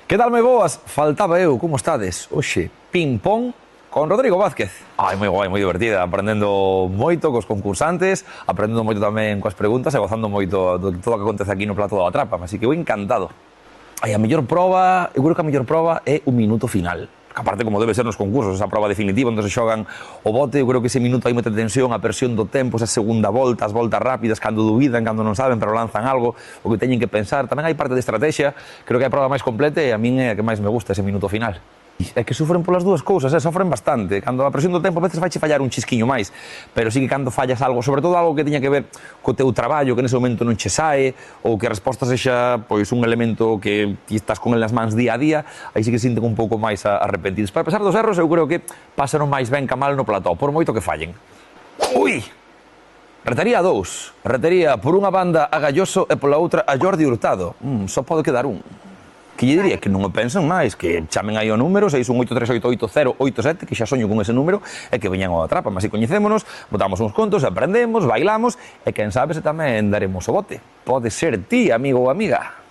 Que tal, moi boas? Faltaba eu, como estades? Oxe, ping-pong con Rodrigo Vázquez. Ai, moi guai, moi divertida, aprendendo moito cos concursantes, aprendendo moito tamén coas preguntas e gozando moito de todo o que acontece aquí no Plato da Trapa, así que eu encantado. Ai, a mellor proba, eu creo que a mellor proba é o minuto final. Que aparte, como debe ser nos concursos, esa proba definitiva onde se xogan o bote, eu creo que ese minuto hai moita tensión, a presión do tempo, esa segunda volta, as voltas rápidas, cando dubidan, cando non saben, pero lanzan algo, o que teñen que pensar. Tamén hai parte de estrategia, creo que é a proba máis completa e a min é a que máis me gusta, ese minuto final. É que sufren polas dúas cousas, sofren bastante. Cando a presión do tempo a veces faiche fallar un chisquiño máis, pero sí que cando fallas algo, sobre todo algo que teña que ver co teu traballo, que nese momento non che sae, ou que a resposta sexa pois un elemento que ti estás con el nas mans día a día, aí sí que sinten un pouco máis arrepentidos. Pero a pesar dos erros, eu creo que pasaron máis ben que mal no plató, por moito que fallen. Ui! Retería 2. Retería por unha banda a Galloso e pola outra a Jordi Hurtado. Só pode quedar un. Que lle diría? Que non o pensen máis, que chamen aí o número 618388087, que xa soño con ese número, e que veñan ao Atrapa, así coñecémonos, botamos uns contos, aprendemos, bailamos, e quen sabe se tamén daremos o bote. Pode ser ti, amigo ou amiga.